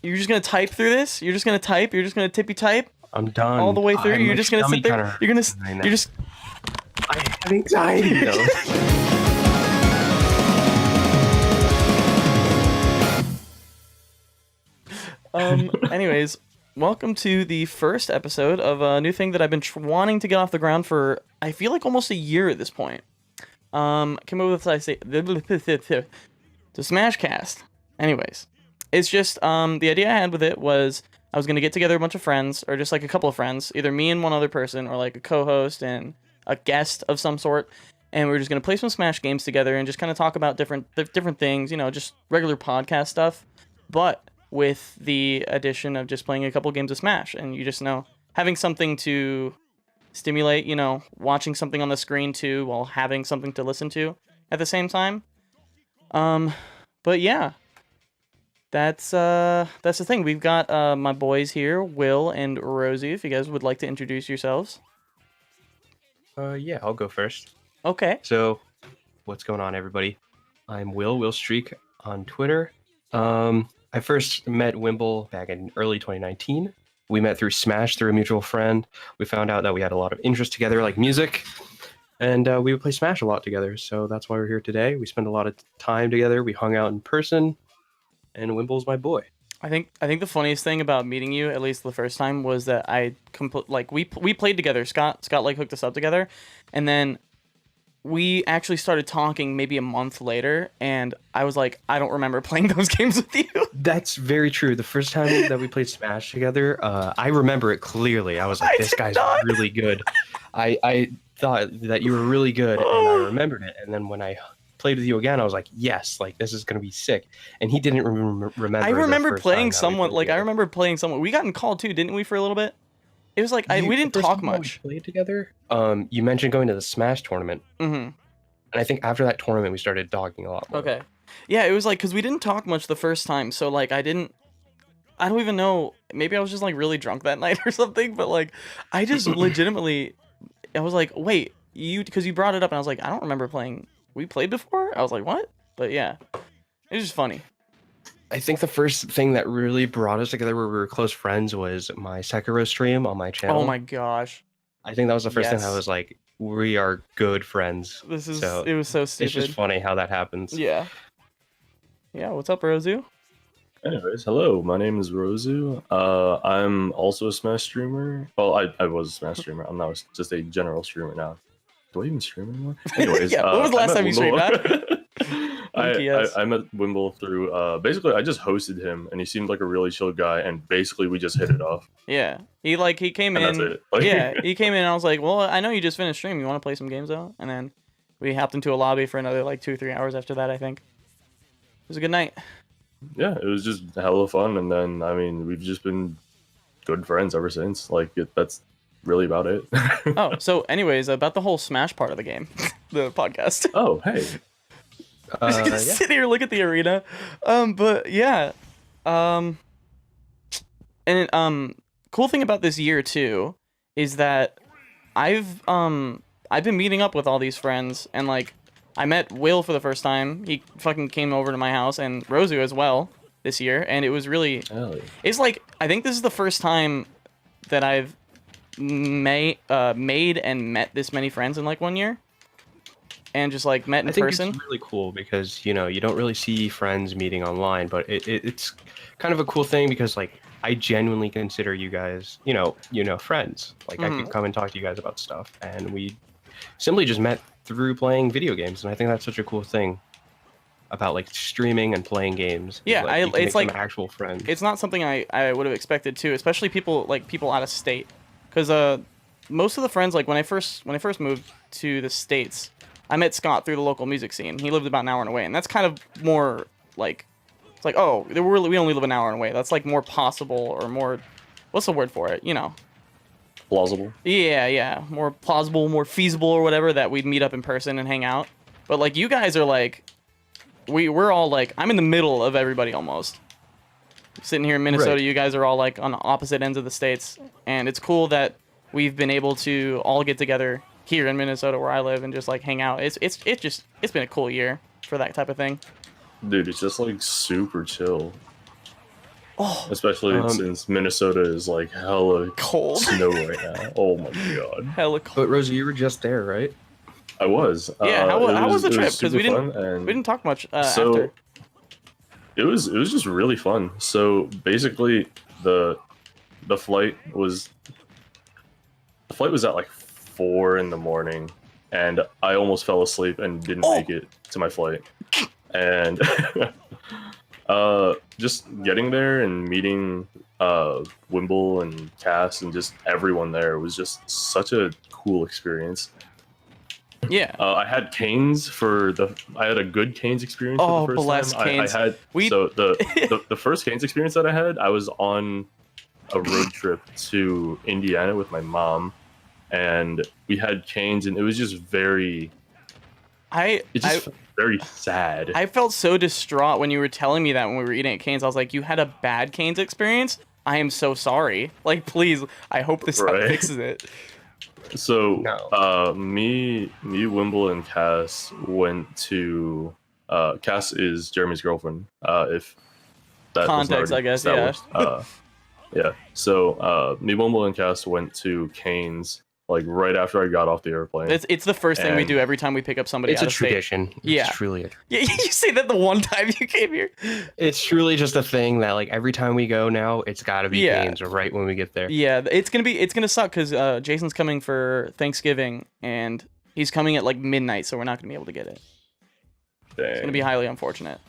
You're just gonna type through this? You're just gonna type? You're just gonna tippy type I'm done. all the way through? You're My just gonna sit stomach there? kinda You're gonna... hurts right now. You're just... I have anxiety though. Anyways, welcome to the first episode of a new thing that I've been wanting to get off the ground for, I feel like almost a year at this point. Came up with, I say, to SmashCast. Anyways, it's just, the idea I had with it was I was going to get together a bunch of friends, or just like a couple of friends, either me and one other person, or like a co-host and a guest of some sort, and we were just going to play some Smash games together and just kind of talk about different things, you know, just regular podcast stuff, but with the addition of just playing a couple games of Smash, and you just know, having something to stimulate, you know, watching something on the screen too, while having something to listen to at the same time. But yeah, that's the thing. We've got my boys here, Will and Rosie, if you guys would like to introduce yourselves. Yeah, I'll go first. Okay. So, what's going on, everybody? I'm Will Streak on Twitter. I first met Wimble back in early 2019. We met through Smash, through a mutual friend. We found out that we had a lot of interest together, like music, and we would play Smash a lot together. So that's why we're here today. We spend a lot of time together. We hung out in person, and Wimble's my boy. I think the funniest thing about meeting you, at least the first time, was that we played together. Scott like hooked us up together, and then we actually started talking maybe a month later, and I was like, I don't remember playing those games with you. That's very true. The first time that we played Smash together, I remember it clearly. I was like, this guy's really good. I thought that you were really good, and I remembered it. And then when I played with you again, I was like, yes, like this is gonna be sick. And he didn't remember. I remember playing someone. Like I remember playing someone. We got in call too, didn't we, for a little bit? It was like we didn't talk much. We played together. You mentioned going to the Smash tournament. Mm-hmm. And I think after that tournament, we started talking a lot more. Okay. Yeah, it was like, because we didn't talk much the first time, so like I don't even know, maybe I was just like really drunk that night or something, but like I just legitimately, I was like, wait, because you brought it up, and I was like, I don't remember playing, we played before? I was like, what? But yeah, it was just funny. I think the first thing that really brought us together where we were close friends was my Sekiro stream on my channel. Oh my gosh. I think that was the first thing I was like, we are good friends. It was so stupid. It's just funny how that happens. Yeah. Yeah, what's up, Rosu? Anyways, hello, my name is Rosu. I'm also a Smash streamer. Well, I was a Smash streamer. I'm now just a general streamer now. Do I even stream anymore? Anyways, yeah, when was the last time you streamed that? I met Wimble through, basically, I just hosted him, and he seemed like a really chill guy, and basically, we just hit it off. Yeah, he came in. That's it. Like, yeah, he came in, and I was like, well, I know you just finished stream. You want to play some games, though? And then we hopped into a lobby for another, like, 2-3 hours after that, I think. It was a good night. Yeah, it was just hella fun, and then, I mean, we've just been good friends ever since. Like, that's really about it. Oh, so anyways, about the whole Smash part of the game, the podcast. Oh, hey. Just sit here, look at the arena. But yeah. And cool thing about this year too is that I've been meeting up with all these friends, and like I met Will for the first time. He fucking came over to my house, and Rosu as well this year, and it was really it's like I think this is the first time that I've made and met this many friends in like 1 year. And just like met in person. It's really cool because you don't really see friends meeting online, but it's kind of a cool thing because like I genuinely consider you guys, friends. Like I could come and talk to you guys about stuff, and we simply just met through playing video games, and I think that's such a cool thing about like streaming and playing games. Yeah, like, it's like actual friends. It's not something I would have expected too, especially people out of state, because most of the friends, like when I first moved to the States, I met Scott through the local music scene. He lived about an hour away, and that's kind of more like, it's like, oh, we only live an hour away. That's like more possible, or more, what's the word for it? Plausible. Yeah, more plausible, more feasible, or whatever, that we'd meet up in person and hang out. But like you guys are like, we're all like, I'm in the middle of everybody almost. Sitting here in Minnesota, right. You guys are all like on opposite ends of the states, and it's cool that we've been able to all get together here in Minnesota where I live and just like hang out. It's been a cool year for that type of thing. Dude, it's just like super chill. Oh, especially since Minnesota is like hella cold. snow right now. Oh my god. Hella cold. But Rosie, you were just there, right? I was. Yeah, how was the trip? Because super we fun, and didn't talk much so after. it was just really fun. So basically, the flight was at like 4 in the morning, and I almost fell asleep and didn't make it to my flight. And just getting there and meeting Wimble and Cass and just everyone there was just such a cool experience. Yeah. I had canes I had a good canes experience for the first bless time. canes. So the first canes experience that I had, I was on a road trip to Indiana with my mom, and we had canes, and it was just very very sad. I felt so distraught when you were telling me that when we were eating at Cane's. I was like, you had a bad Cane's experience? I am so sorry. Like, please, I hope this fixes it. So, No. me, Wimble, and Cass went to. Cass is Jeremy's girlfriend. If that Context, I guess, yeah. Yeah. So, me, Wimble, and Cass went to Cane's like right after I got off the airplane. It's the first thing we do every time we pick up somebody. It's out a of state. tradition. Yeah. It's truly a Yeah, you say that the one time you came here. It's truly just a thing that like every time we go now, it's got to be Cane's right when we get there. Yeah, it's gonna suck because Jason's coming for Thanksgiving and he's coming at like midnight, so we're not gonna be able to get it. Dang. It's gonna be highly unfortunate.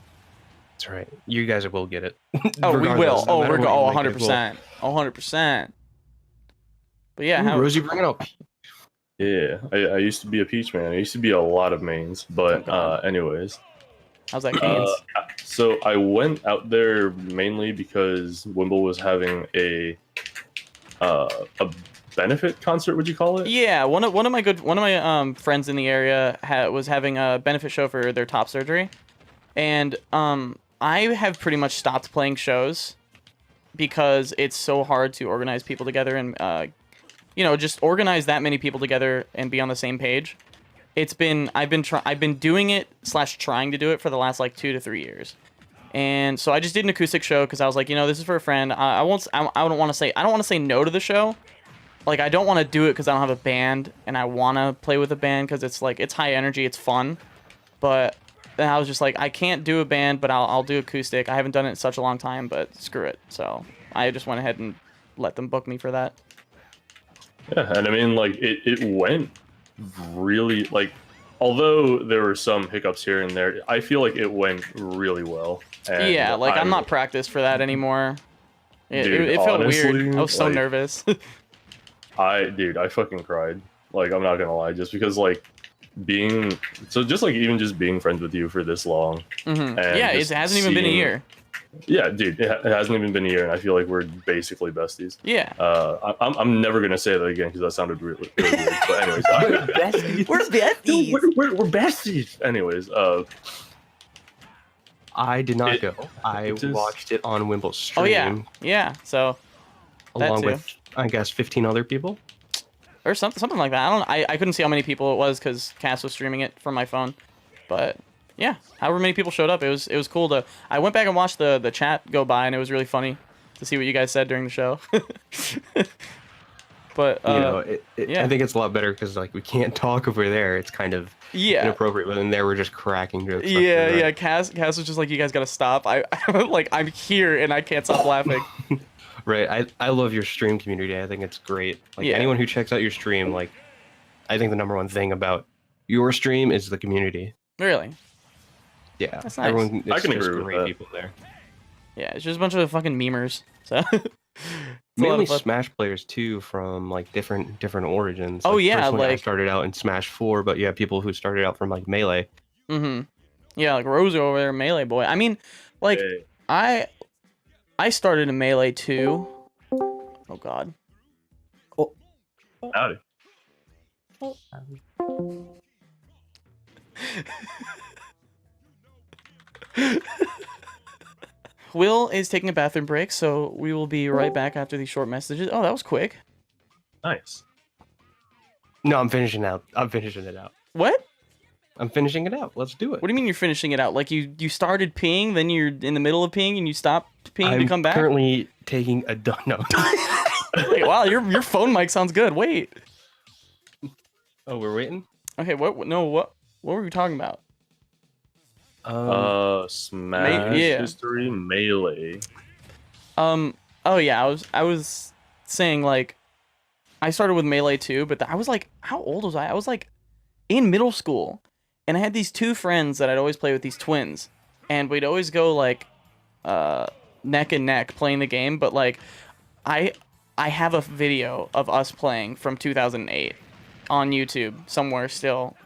That's right. You guys will get it. Oh, we will. No matter what you make, 100%. 100%. But yeah, Ooh, Rosie, bring it up. Yeah, I used to be a peach man. I used to be a lot of mains, but anyways. How's that Cane's? So I went out there mainly because Wimble was having a benefit concert. Would you call it? Yeah, one of my friends in the area was having a benefit show for their top surgery, and I have pretty much stopped playing shows because it's so hard to organize people together and just organize that many people together and be on the same page. I've been doing it / trying to do it for the last like 2 to 3 years. And so I just did an acoustic show because I was like, this is for a friend. I don't want to say no to the show. Like, I don't want to do it because I don't have a band and I want to play with a band because it's like, it's high energy, it's fun. But then I was just like, I can't do a band, but I'll do acoustic. I haven't done it in such a long time, but screw it. So I just went ahead and let them book me for that. Yeah, and I mean, like, it went really, like, although there were some hiccups here and there, I feel like it went really well. And yeah, like, I'm not practiced for that anymore. It felt honestly, weird. I was so like, nervous. I fucking cried. Like, I'm not gonna lie, just because, like, even just being friends with you for this long. Mm-hmm. Yeah, it hasn't even been a year. Yeah, dude, it hasn't even been a year, and I feel like we're basically besties. Yeah. I'm never gonna say that again because that sounded really weird. But anyways, We're besties. We're besties. Dude, we're besties. Anyways, I did not go. I watched it on Wimble's stream. Oh yeah. So along with I guess 15 other people or something like that. I couldn't see how many people it was because Cass was streaming it from my phone, but. Yeah, however many people showed up, it was cool to. I went back and watched the chat go by, and it was really funny to see what you guys said during the show. But I think it's a lot better because like we can't talk over there. It's kind of inappropriate. But then there we're just cracking jokes. Yeah. Cass was just like, you guys gotta stop. I'm here and I can't stop laughing. Right. I love your stream community. I think it's great. Like anyone who checks out your stream, like I think the number one thing about your stream is the community. Really. Yeah, that's nice. Everyone, I can agree with great that. people there. Yeah, it's just a bunch of fucking memers. So mainly Smash players too, from like different origins. Oh like, yeah, like I like started out in Smash 4, but yeah, people who started out from like Melee. Mm-hmm. Yeah, like Rose over there, Melee boy. I mean, like I started in Melee too. Oh god. Oh. Howdy. Will is taking a bathroom break, so we will be right back after these short messages. Oh, that was quick. Nice. No, I'm finishing it out. What? I'm finishing it out. Let's do it. What do you mean you're finishing it out? Like you started peeing, then you're in the middle of peeing, and you stop peeing to I'm come back? currently taking a no. Wait, wow, your phone mic sounds good. Wait. Oh, we're waiting. Okay, what were we talking about? Smash yeah. history, Melee. Oh yeah, I was saying like I started with Melee too, but I was like, how old was I? I was like in middle school, and I had these two friends that I'd always play with, these twins, and we'd always go like neck and neck playing the game, but like I have a video of us playing from 2008 on YouTube somewhere still,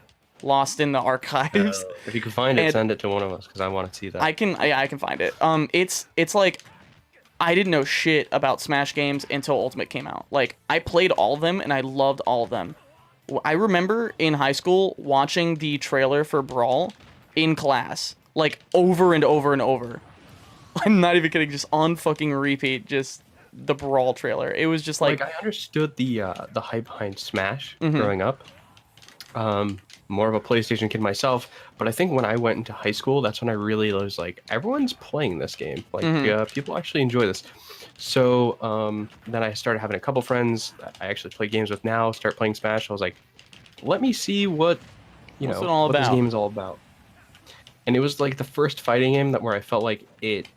lost in the archives. If you can find it, And- send it to one of us because I want to see that. I can find it. It's like I didn't know shit about Smash games until Ultimate came out. Like I played all of them and I loved all of them. I remember in high school watching the trailer for Brawl in class, like over and over and over. I'm not even kidding, just on fucking repeat, just the Brawl trailer. It was just like I understood the hype behind Smash Mhm. growing up. More of a PlayStation kid myself, but I think when I went into high school, that's when I really was like, everyone's playing this game. Like, Mhm. people actually enjoy this. So then I started having a couple friends that I actually play games with now. Start playing Smash. I was like, let me see what What's it all what this about? game is all about. And it was like the first fighting game that where I felt like it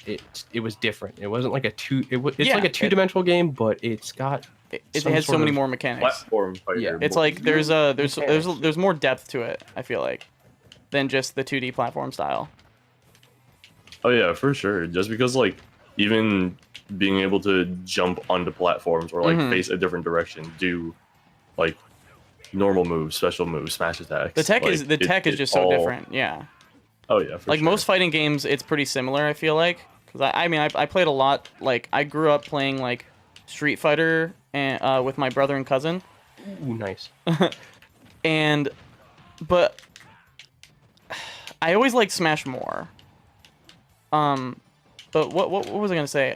was different. It wasn't like it's Yeah, like a two-dimensional game, but it's got it some has so sort many of more mechanics. Platform fighter. Yeah. It's like there's more depth to it, I feel like, than just the 2D platform style. Oh yeah, for sure. Just because like even being able to jump onto platforms or like Mhm. face a different direction, do like normal moves, special moves, smash attacks. The tech like, is it just so all- different. Yeah. Oh yeah, for Like sure. most fighting games, it's pretty similar, I feel like. Because I played a lot. Like I grew up playing like Street Fighter and with my brother and cousin. ooh, nice. But I always liked Smash more. But what was I gonna say?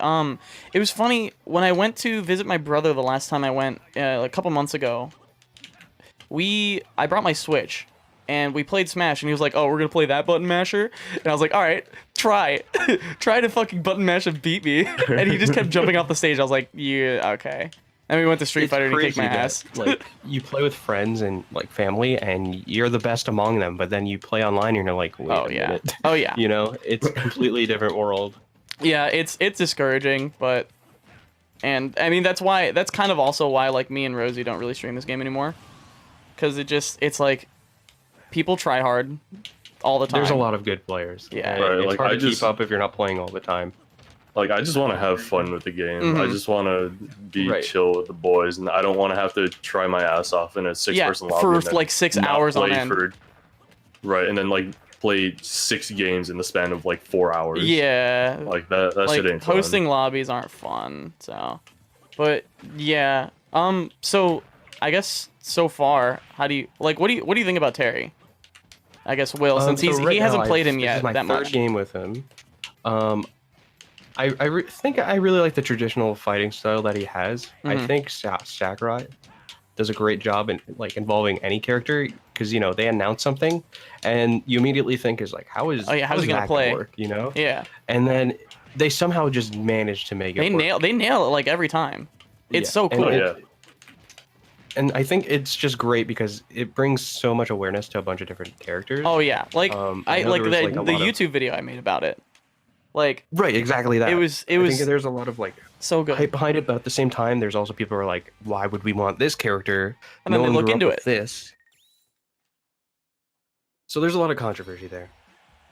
It was funny when I went to visit my brother the last time I went, a couple months ago. I brought my Switch, and we played Smash, and he was like, "Oh, we're gonna play that button masher," and I was like, "All right, try to fucking button mash and beat me," and he just kept jumping off the stage. I was like, "Yeah, okay." And we went to Street It's Fighter and he kicked crazy my that, ass. like you play with friends and like family, and you're the best among them. But then you play online, and you're like, wait Oh a yeah, minute. oh yeah. You know, it's a completely different world. Yeah, it's discouraging, but and I mean that's kind of also why like me and Rosie don't really stream this game anymore, because it's like people try hard all the time. There's a lot of good players. Yeah. and Right, it's like, hard I to just- keep up if you're not playing all the time. Like I just want to have fun with the game. I Mhm. just want to be Right. chill with the boys, and I don't want to have to try my ass off in a six-person lobby. for and then like 6 not hours on play end. Right, and then like play 6 games in the span of like 4 hours. Yeah, Like that like shit ain't fun. hosting lobbies aren't fun. So, but yeah. So I guess so far, how do you like? What do you think about Terry? I guess Will, since So right he hasn't now, played him this yet is my that third much. game with him. I think I really like the traditional fighting style that he has. I Mhm. think Sakurai does a great job in like involving any character because they announce something and you immediately think is like how's he gonna that play? work, Yeah, and then they somehow just manage to make it work. they nail it like every time. It's Yeah, so and cool. yeah. And I think it's just great because it brings so much awareness to a bunch of different characters. Oh yeah, like I I know like there the was, like, a the lot of- YouTube video I made about it. Like Right, exactly that. it was I think there's a lot of like so good. hype behind it, but at the same time, there's also people who are like, "Why would we want this character?" And then they one look grew up into with it. This. So there's a lot of controversy there.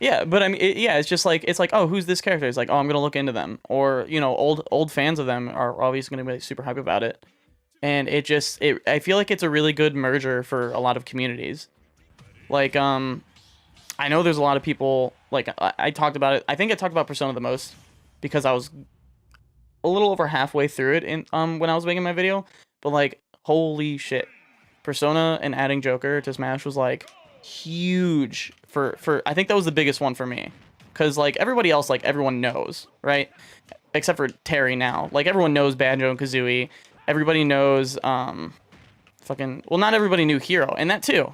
Yeah, but I mean, it's just like oh, who's this character? It's like oh, I'm gonna look into them, or old fans of them are obviously gonna be super hype about it, and I feel like it's a really good merger for a lot of communities. Like I know there's a lot of people like I talked about it. I think I talked about Persona the most because I was a little over halfway through it in when I was making my video, but like holy shit, Persona and adding Joker to Smash was like huge for I think that was the biggest one for me, because like everybody else, like everyone knows, right, except for Terry now, like everyone knows Banjo and Kazooie, everybody knows not everybody knew Hero, and that too.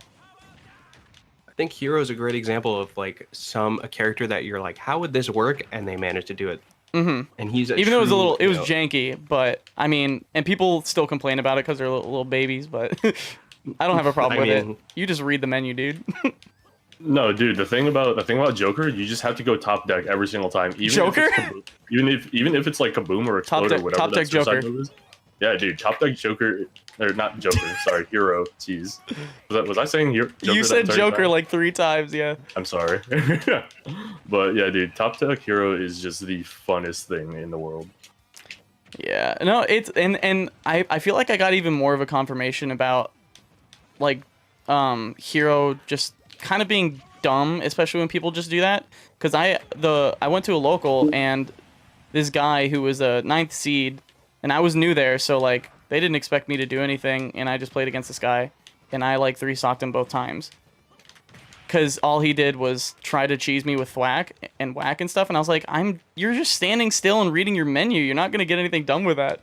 think Hero is a great example of like a character that you're like, how would this work? And they managed to do it. Mm-hmm. And he's Even though it was a little, it was you know, janky, but I mean, and people still complain about it because they're little babies, but I don't have a problem with it. You just read the menu, dude. No, dude. The thing about Joker, you just have to go top deck every single time. Joker? Even if it's like Kaboom or Explode or whatever. Top deck Joker. Is. Yeah, dude. Top deck Joker, or not Joker. Sorry, Hero. Jeez. Was I saying Joker? You said Joker like 3 times. Yeah. I'm sorry. But yeah, dude. Top deck Hero is just the funnest thing in the world. Yeah. No, it's and I feel like I got even more of a confirmation about like Hero just kind of being dumb, especially when people just do that. Because I went to a local and this guy who was a 9th seed, and I was new there, so like they didn't expect me to do anything, and I just played against this guy, and I like 3-stocked him both times. Because all he did was try to cheese me with whack and stuff, and I was like, you're just standing still and reading your menu. You're not gonna get anything done with that.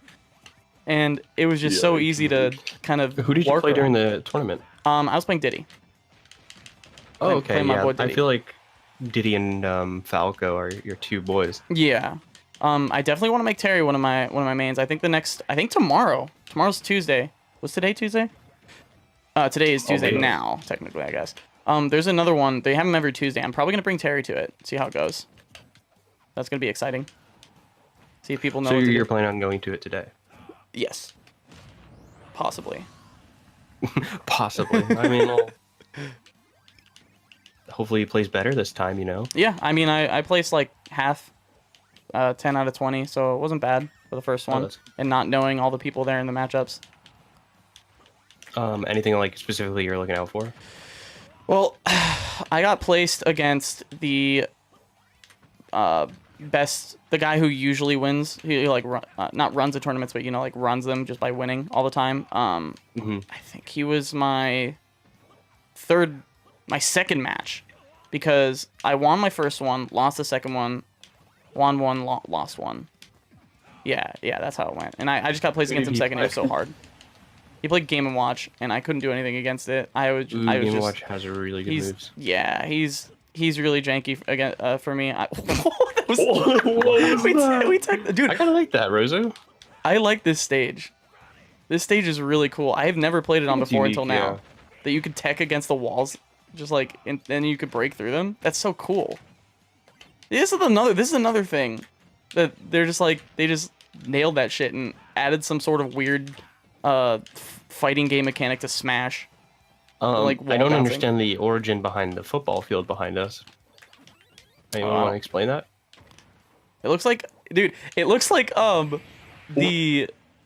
And it was just so easy to kind of. Who did you play during the tournament? I was playing Diddy. Oh, okay. Yeah, I feel like Diddy and Falco are your 2 boys. Yeah. I definitely want to make Terry one of my mains. I think tomorrow. Tomorrow's Tuesday. Was today Tuesday? Today is Tuesday now, technically, I guess. There's another one. They have them every Tuesday. I'm probably gonna bring Terry to it. See how it goes. That's gonna be exciting. See if people know. So you're planning on going to it today? Yes. Possibly. Possibly. I mean, well, hopefully he plays better this time, you know? Yeah, I mean, I placed like half, 10 out of 20, so it wasn't bad for the first one. And not knowing all the people there in the matchups. Anything like specifically you're looking out for? Well, I got placed against the the guy who usually wins. He like not runs the tournaments, but like runs them just by winning all the time. I think he was my second match, because I won my first one, lost the second one, won one, lost one. Yeah, that's how it went. And I just got placed against him second. It was so hard. He played Game & Watch, and I couldn't do anything against it. Game & Watch has a really good moves. Yeah, he's really janky again for me. Dude, I kind of like that, Rozo. I like this stage. This stage is really cool. I have never played it on before until now. Yeah. That you could tech against the walls, just like, and then you could break through them. That's so cool. This is another thing that they're just like, they just nailed that shit and added some sort of weird fighting game mechanic to Smash. Like I don't understand the origin behind the football field behind us. Anyone want to explain that? It looks like, dude, the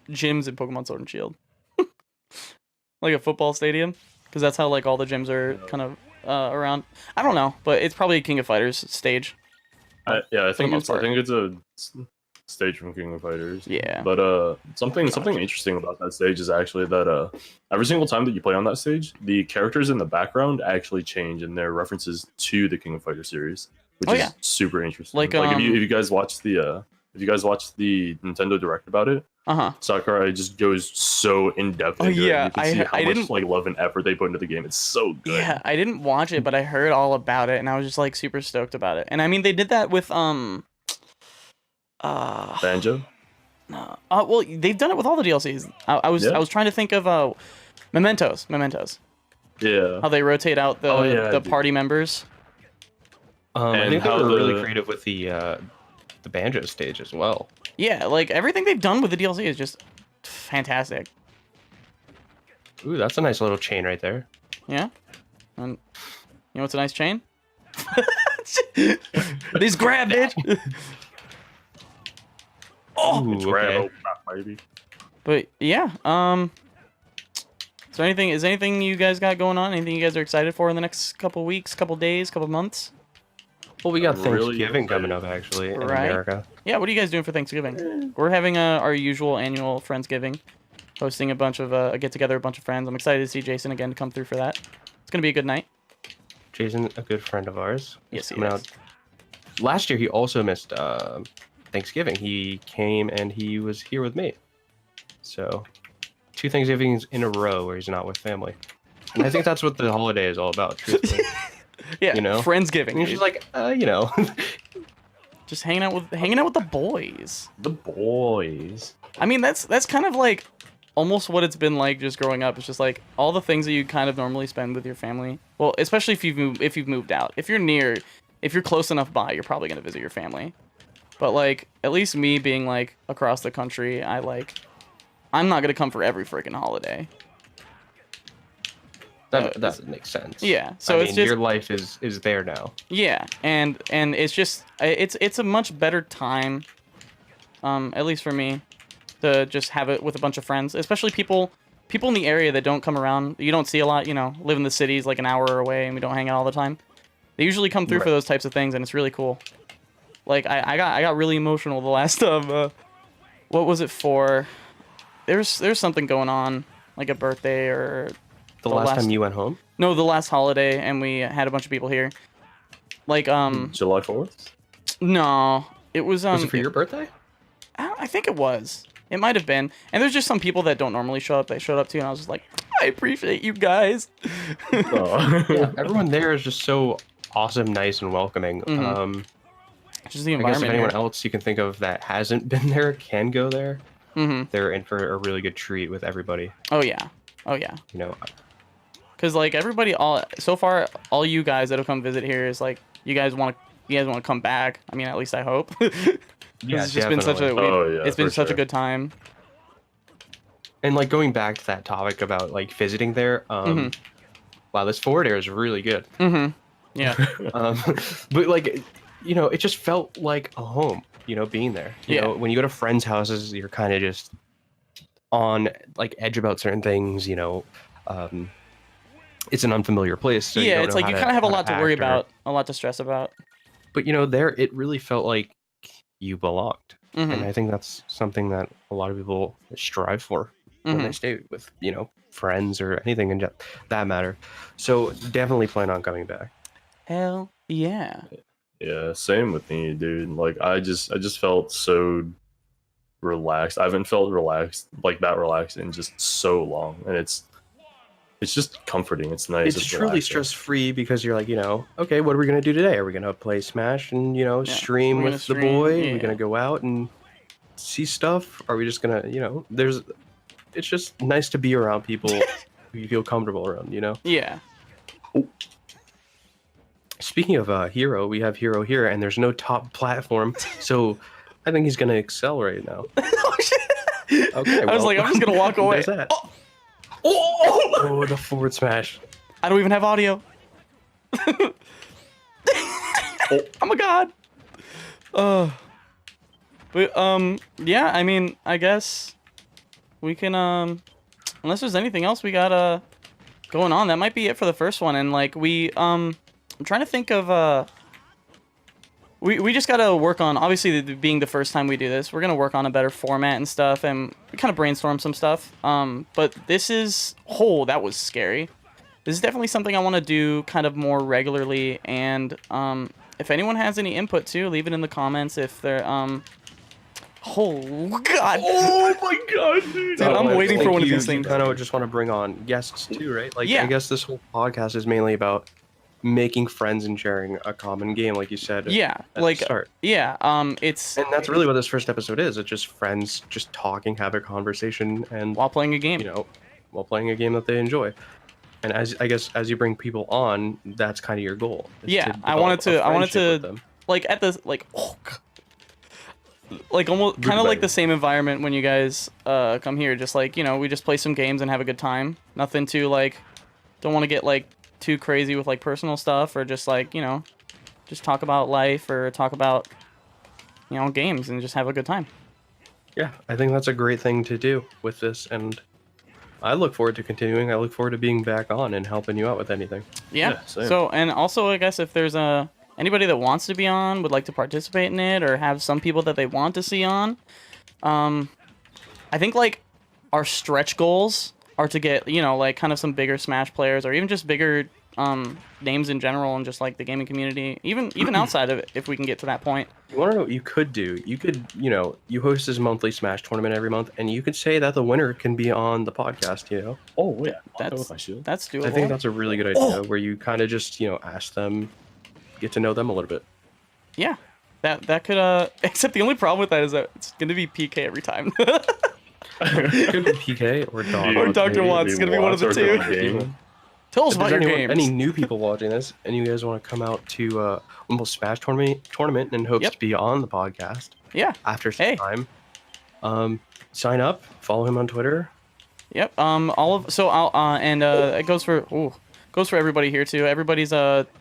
gyms in Pokemon Sword and Shield. Like a football stadium, because that's how like all the gyms are kind of around. I don't know, but it's probably a King of Fighters stage. I think it's a stage from King of Fighters. Yeah. But something interesting about that stage is actually that every single time that you play on that stage, the characters in the background actually change in their references to the King of Fighters series, which is super interesting. Like if you guys watch the Nintendo Direct about it, Sakurai just goes so in depth into it. You can see how much like love and effort they put into the game. It's so good. Yeah, I didn't watch it, but I heard all about it, and I was just like super stoked about it. And I mean, they did that with Banjo? No. Well, they've done it with all the DLCs. I was trying to think of Mementos. Yeah. How they rotate out the party members. I think they were really creative with the Banjo stage as well. Yeah, like everything they've done with the DLC is just fantastic. Ooh, that's a nice little chain right there. Yeah. And you know what's a nice chain? These grab, bitch. Okay. Maybe. But yeah, is there anything you guys got going on? Anything you guys are excited for in the next couple weeks, couple days, couple months? Well, we got Thanksgiving coming up actually in America. Yeah, what are you guys doing for Thanksgiving? We're having our usual annual Friendsgiving, hosting a bunch of a get together, a bunch of friends. I'm excited to see Jason again come through for that. It's gonna be a good night. Jason, a good friend of ours. Yes, he is. Last year, he also missed Thanksgiving. He came and he was here with me. So 2 Thanksgivings in a row where he's not with family. And I think that's what the holiday is all about, truthfully. Yeah, you know, Friendsgiving. and you're just like, you know, just hanging out with the boys. The boys. I mean, that's kind of like almost what it's been like just growing up. It's just like all the things that you kind of normally spend with your family. Well, especially if you've moved out. If you're close enough by, you're probably gonna visit your family. But like, at least me being like across the country, I'm not gonna come for every freaking holiday. that makes sense. Yeah. So I it's mean, just your life is there now. yeah, and it's just it's a much better time, at least for me, to just have it with a bunch of friends, especially people in the area that don't come around. You don't see a lot, you know, live in the cities like an hour away, and we don't hang out all the time. They usually come through for those types of things, and it's really cool. Like I got really emotional the last what was it for? There's something going on, like a birthday or The last time you went home? no, the last holiday, and we had a bunch of people here. Like July 4th? no, it was Was it for your birthday? I think it was. It might have been. And there's just some people that don't normally show up. They showed up too, and I was just like, I appreciate you guys. Oh. Yeah, everyone there is just so awesome, nice, and welcoming. Just the I guess environment. if anyone here. else you can think of that hasn't been there can go there, Mm-hmm. they're in for a really good treat with everybody. Oh yeah. Oh yeah. You know, Cause like everybody, so far, all you guys that have come visit here is like you guys want to come back. I mean, at least I hope. Yeah, it's just been such a definitely. it's been For such a sure. good time. and like going back to that topic about like visiting there. Wow, this forward air is really good. Mm-hmm. Yeah. But like, you know, it just felt like a home. You know, being there. You know, when you go to friends' houses, you're kind of just on like edge about certain things. You know, it's an unfamiliar place. So yeah, you it's like you kind of have a lot to worry about, a lot to stress about. But you know, there it really felt like you belonged, Mm-hmm. and I think that's something that a lot of people strive for when they stay with, you know, friends or anything in that matter. So definitely plan on coming back. Hell yeah. Yeah, same with me, dude. Like I just felt so relaxed. I haven't felt relaxed like that relaxed in just so long, and it's just comforting. It's nice. It's truly relaxing. stress free because you're like, you know, okay, what are we gonna do today? Are we gonna play Smash and, you know, stream we're gonna with the stream, boy? yeah. Are we gonna go out and see stuff? Are we just gonna, you know, it's just nice to be around people who you feel comfortable around, you know? Yeah. Speaking of Hero, we have Hero here, and there's no top platform, so I think he's gonna accelerate now. Oh shit. Okay, I was like, I'm just gonna walk away. There's that. Oh! Oh, the forward smash. I don't even have audio. I'm a god. But yeah, I mean, I guess we can unless there's anything else we got going on, that might be it for the first one. And like I'm trying to think of we just gotta work on, obviously being the first time we do this, we're gonna work on a better format and stuff, and we kind of brainstorm some stuff. But this is, that was scary. This is definitely something I want to do kind of more regularly, and if anyone has any input too, leave it in the comments. If they're oh god, Oh my god, dude! Dude, I'm waiting for one of you these things. kind of just want to bring on guests too, right? Like, Yeah. I guess this whole podcast is mainly about making friends and sharing a common game, like you said. Yeah, at like the start. yeah, it's And that's really what this first episode is. It's just friends just talking, have a conversation, and while playing a game. you know, while playing a game that they enjoy. And as you bring people on, that's kind of your goal. is Yeah, to I wanted develop a to friendship with them. like at the like like almost kind of like the same environment when you guys come here, just like, you know, we just play some games and have a good time. Nothing too like, don't want to get like too crazy with like personal stuff, or just like, you know, just talk about life or talk about, you know, games and just have a good time. Yeah, I think that's a great thing to do with this, and I look forward to continuing. I look forward to being back on and helping you out with anything. Yeah. Yeah, same. So, and also I guess if there's anybody that wants to be on, would like to participate in it, or have some people that they want to see on, I think like our stretch goals are to get, you know, like kind of some bigger Smash players, or even just bigger names in general and just like the gaming community, even outside of it, if we can get to that point. You want to know what you could do? You could, you host this monthly Smash tournament every month, and you could say that the winner can be on the podcast. Oh yeah, That's doable. I think that's a really good idea. Where you kind of just ask them, get to know them a little bit. Yeah, that could except the only problem with that is that it's gonna be PK every time. It could be PK or Dog. Or Dr. Watts. It's gonna be one of the two. Tell us about your games. Any new people watching this, and you guys want to come out to Wimble Smash tournament and hopes to be on the podcast. Yeah. After some time, sign up. Follow him on Twitter. Yep. It goes for everybody here too. Everybody's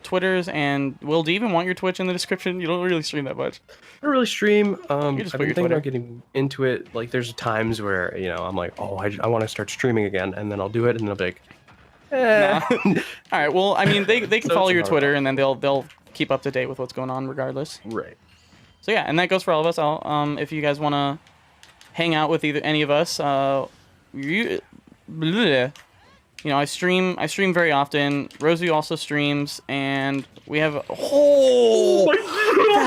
Twitters, and Will, do you even want your Twitch in the description? You don't really stream that much. I don't really stream. I've just been put your thinking Twitter. about getting into it. Like, there's times where I'm like, oh, I want to start streaming again, and then I'll do it, and then I'll be like, Nah. All right. Well, I mean, they can So follow it's your hard. Twitter, and then they'll keep up to date with what's going on regardless. Right. So yeah, and that goes for all of us. If you guys want to hang out with any of us, I stream very often. Rosie also streams, and we have that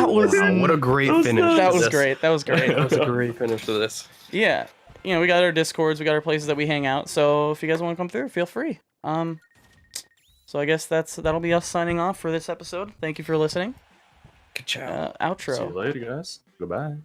was wow, what a great finish. that to was this. great. That was great. That was a great finish to this. Yeah. We got our Discords, we got our places that we hang out. So if you guys want to come through, feel free. So I guess that'll be us signing off for this episode. Thank you for listening. Good job. Outro. See you later, guys. Goodbye.